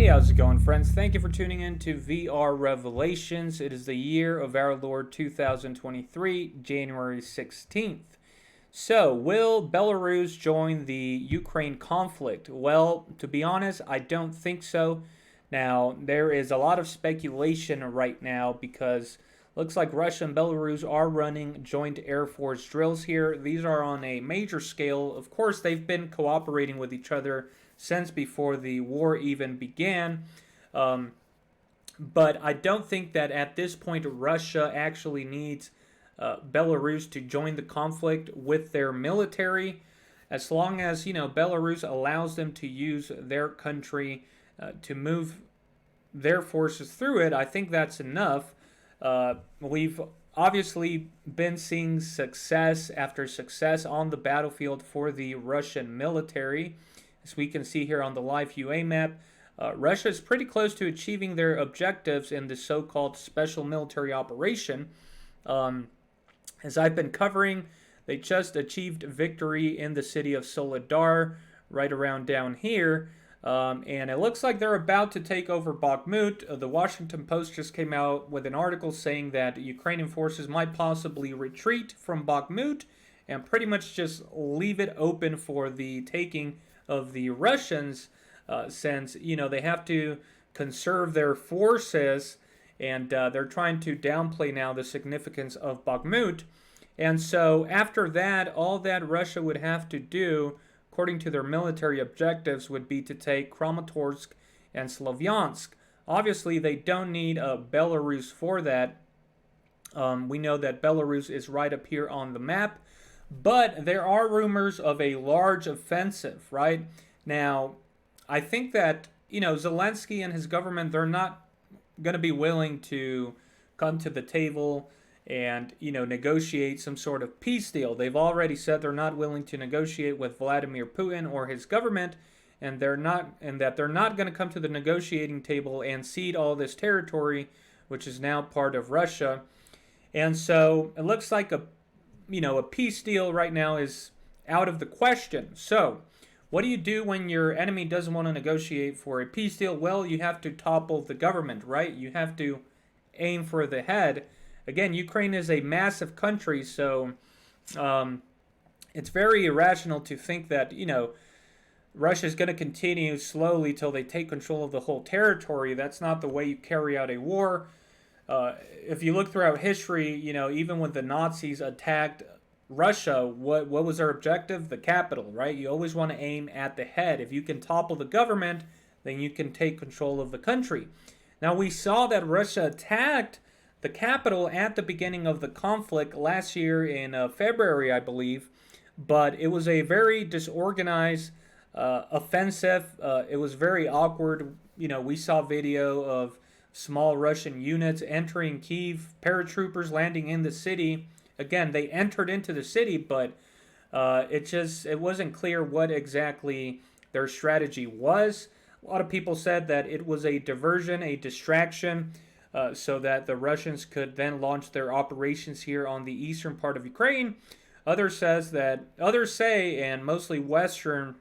Hey, how's it going, friends? Thank you for tuning in to VR Revelations. It is the year of our Lord 2023, January 16th. So, will Belarus join the Ukraine conflict? Well, to be honest, I don't think so. Now, there is a lot of speculation right now because looks like Russia and Belarus are running joint Air Force drills here. These are on a major scale. Of course, they've been cooperating with each other since before the war even began. Um, but I don't think that at this point Russia actually needs Belarus to join the conflict with their military. As long as Belarus allows them to use their country to move their forces through it, I think that's enough. We've obviously been seeing success after success on the battlefield for the Russian military. As we can see here on the live UA map, Russia is pretty close to achieving their objectives in the so-called special military operation. As I've been covering, they just achieved victory in the city of Soledar, right around down here. And it looks like they're about to take over Bakhmut. The Washington Post just came out with an article saying that Ukrainian forces might possibly retreat from Bakhmut and pretty much just leave it open for the taking of the Russians, since they have to conserve their forces, and they're trying to downplay now the significance of Bakhmut. And so after that, all that Russia would have to do, according to their military objectives, would be to take Kramatorsk and Slavyansk. Obviously, they don't need Belarus for that. We know that Belarus is right up here on the map. But there are rumors of a large offensive, right? Now, I think that, Zelensky and his government, they're not going to be willing to come to the table and, negotiate some sort of peace deal. They've already said they're not willing to negotiate with Vladimir Putin or his government, and that they're not going to come to the negotiating table and cede all this territory, which is now part of Russia. And so it looks like a peace deal right now is out of the question. So, what do you do when your enemy doesn't want to negotiate for a peace deal? Well, you have to topple the government, right? You have to aim for the head. Again, Ukraine is a massive country, so it's very irrational to think that, Russia is going to continue slowly till they take control of the whole territory. That's not the way you carry out a war. If you look throughout history, even when the Nazis attacked Russia, what was their objective? The capital, right? You always want to aim at the head. If you can topple the government, then you can take control of the country. Now, we saw that Russia attacked the capital at the beginning of the conflict last year in February, I believe, but it was a very disorganized offensive. It was very awkward. We saw video of small Russian units entering Kyiv, paratroopers landing in the city. Again, they entered into the city, but it wasn't clear what exactly their strategy was. A lot of people said that it was a diversion, a distraction, so that the Russians could then launch their operations here on the eastern part of Ukraine. Others say, and mostly Western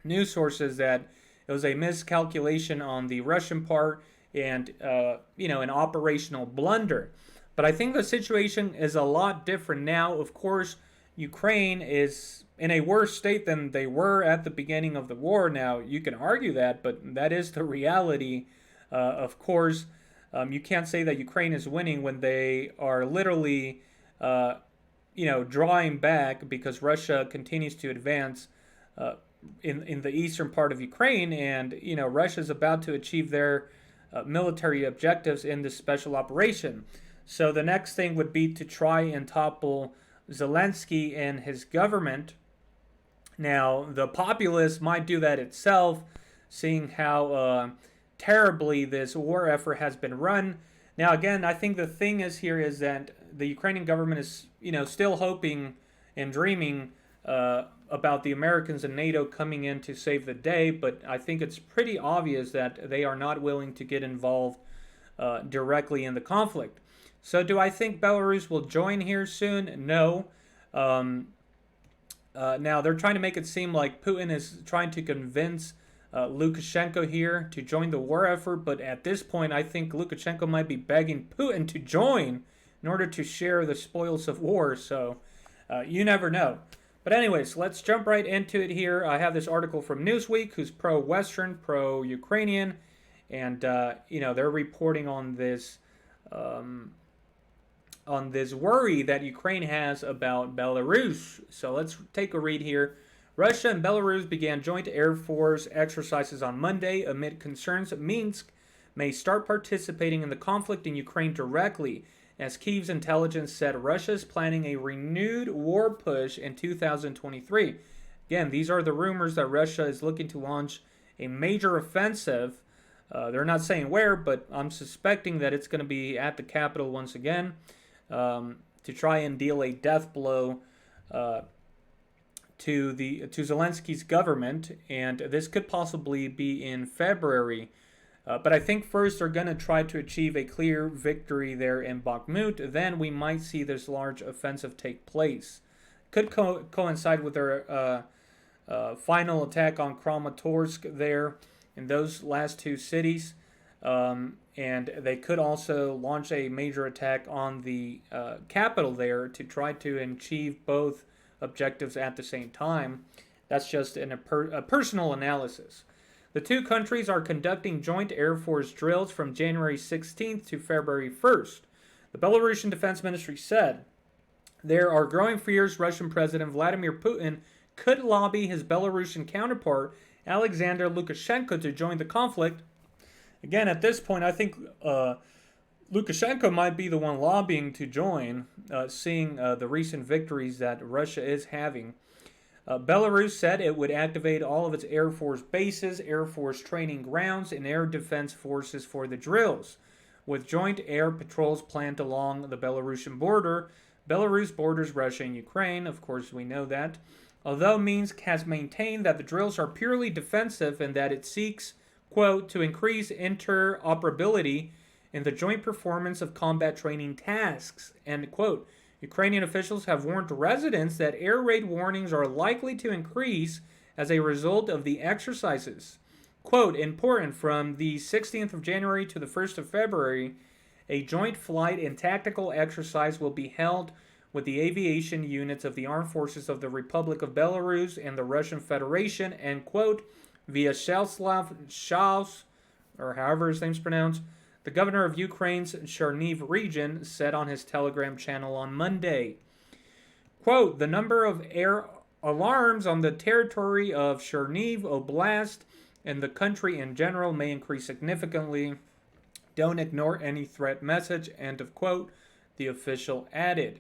news sources, that it was a miscalculation on the Russian part and an operational blunder. But I think the situation is a lot different now. Of course, Ukraine is in a worse state than they were at the beginning of the war. Now, you can argue that, but that is the reality. Of course, you can't say that Ukraine is winning when they are literally, drawing back because Russia continues to advance in the eastern part of Ukraine, and Russia is about to achieve their military objectives in this special operation. So the next thing would be to try and topple Zelensky and his government. Now, the populace might do that itself, seeing how terribly this war effort has been run. Now, again, I think the thing is that the Ukrainian government is, still hoping and dreaming about the Americans and NATO coming in to save the day, but I think it's pretty obvious that they are not willing to get involved directly in the conflict. So do I think Belarus will join here soon? No. Now, they're trying to make it seem like Putin is trying to convince Lukashenko here to join the war effort, but at this point, I think Lukashenko might be begging Putin to join in order to share the spoils of war. So you never know. But anyways, let's jump right into it here. I have this article from Newsweek, who's pro-Western, pro-Ukrainian, and they're reporting on this worry that Ukraine has about Belarus. So let's take a read here. Russia and Belarus began joint Air Force exercises on Monday amid concerns that Minsk may start participating in the conflict in Ukraine directly. As Kyiv's intelligence said, Russia is planning a renewed war push in 2023. Again, these are the rumors that Russia is looking to launch a major offensive. They're not saying where, but I'm suspecting that it's going to be at the capital once again to try and deal a death blow to Zelensky's government, and this could possibly be in February. But I think first they're going to try to achieve a clear victory there in Bakhmut. Then we might see this large offensive take place. Could coincide with their final attack on Kramatorsk there in those last two cities. And they could also launch a major attack on the capital there to try to achieve both objectives at the same time. That's just a personal analysis. The two countries are conducting joint Air Force drills from January 16th to February 1st. The Belarusian Defense Ministry said there are growing fears Russian President Vladimir Putin could lobby his Belarusian counterpart Alexander Lukashenko to join the conflict. Again, at this point, I think Lukashenko might be the one lobbying to join, seeing the recent victories that Russia is having. Belarus said it would activate all of its Air Force bases, Air Force training grounds, and air defense forces for the drills. With joint air patrols planned along the Belarusian border, Belarus borders Russia and Ukraine, of course we know that. Although Minsk has maintained that the drills are purely defensive and that it seeks, quote, to increase interoperability in the joint performance of combat training tasks, end quote. Ukrainian officials have warned residents that air raid warnings are likely to increase as a result of the exercises. Quote, important, from the 16th of January to the 1st of February, a joint flight and tactical exercise will be held with the aviation units of the Armed Forces of the Republic of Belarus and the Russian Federation, end quote, via Vyacheslav Shaus, or however his name's pronounced, the governor of Ukraine's Chernihiv region, said on his Telegram channel on Monday. Quote, the number of air alarms on the territory of Chernihiv Oblast and the country in general may increase significantly. Don't ignore any threat message, end of quote, the official added.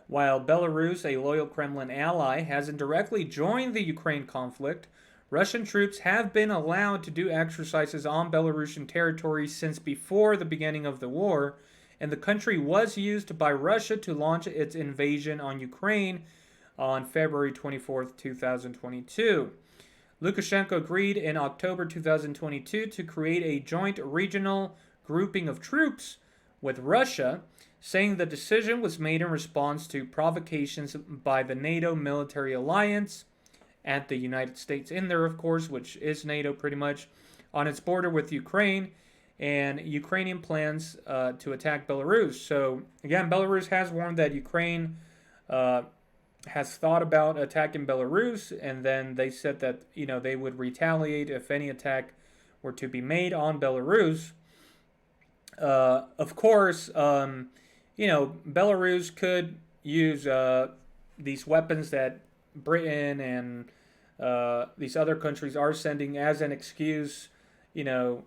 While Belarus, a loyal Kremlin ally, hasn't directly joined the Ukraine conflict, Russian troops have been allowed to do exercises on Belarusian territory since before the beginning of the war, and the country was used by Russia to launch its invasion on Ukraine on February 24, 2022. Lukashenko agreed in October 2022 to create a joint regional grouping of troops with Russia, saying the decision was made in response to provocations by the NATO military alliance at the United States in there, of course, which is NATO pretty much, on its border with Ukraine, and Ukrainian plans to attack Belarus. So, again, Belarus has warned that Ukraine has thought about attacking Belarus, and then they said that, they would retaliate if any attack were to be made on Belarus. Of course, Belarus could use these weapons that Britain and these other countries are sending as an excuse, to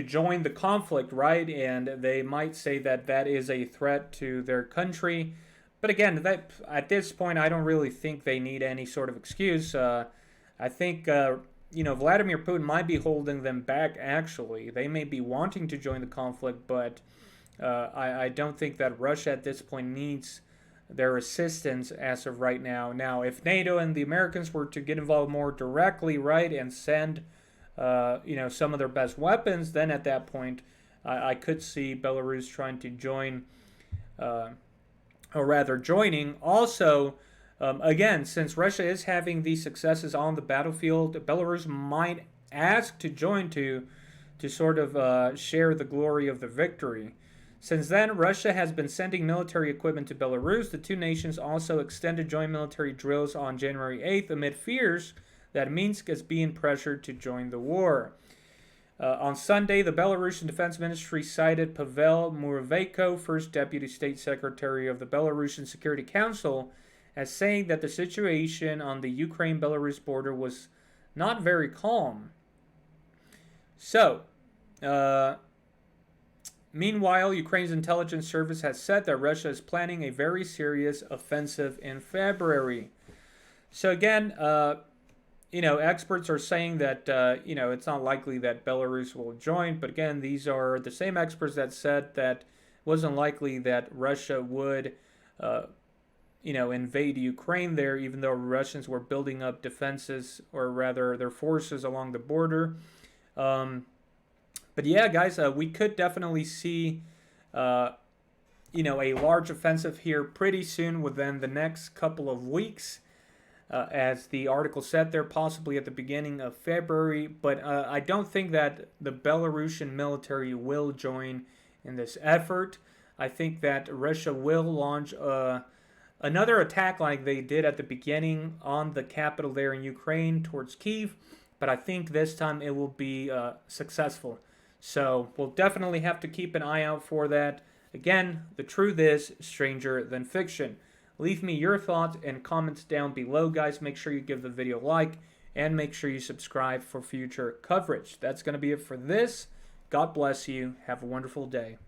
join the conflict, right? And they might say that that is a threat to their country. But again, that at this point, I don't really think they need any sort of excuse. I think, Vladimir Putin might be holding them back, actually. They may be wanting to join the conflict, but I don't think that Russia at this point needs their assistance as of right now. Now, if NATO and the Americans were to get involved more directly, right, and send, some of their best weapons, then at that point, I could see Belarus trying to join, or rather joining. Also, Again, since Russia is having these successes on the battlefield, Belarus might ask to join to sort of share the glory of the victory. Since then, Russia has been sending military equipment to Belarus. The two nations also extended joint military drills on January 8th amid fears that Minsk is being pressured to join the war. On Sunday, the Belarusian Defense Ministry cited Pavel Muravenko, first Deputy State Secretary of the Belarusian Security Council, as saying that the situation on the Ukraine-Belarus border was not very calm. So, meanwhile, Ukraine's intelligence service has said that Russia is planning a very serious offensive in February. So again, experts are saying that, it's not likely that Belarus will join. But again, these are the same experts that said that it wasn't likely that Russia would, invade Ukraine there, even though Russians were building up defenses, or rather their forces along the border. But yeah, guys, we could definitely see, a large offensive here pretty soon within the next couple of weeks. As the article said there, possibly at the beginning of February. But I don't think that the Belarusian military will join in this effort. I think that Russia will launch another attack like they did at the beginning on the capital there in Ukraine towards Kyiv. But I think this time it will be successful. So we'll definitely have to keep an eye out for that. Again, the truth is stranger than fiction. Leave me your thoughts and comments down below, guys. Make sure you give the video a like and make sure you subscribe for future coverage. That's going to be it for this. God bless you. Have a wonderful day.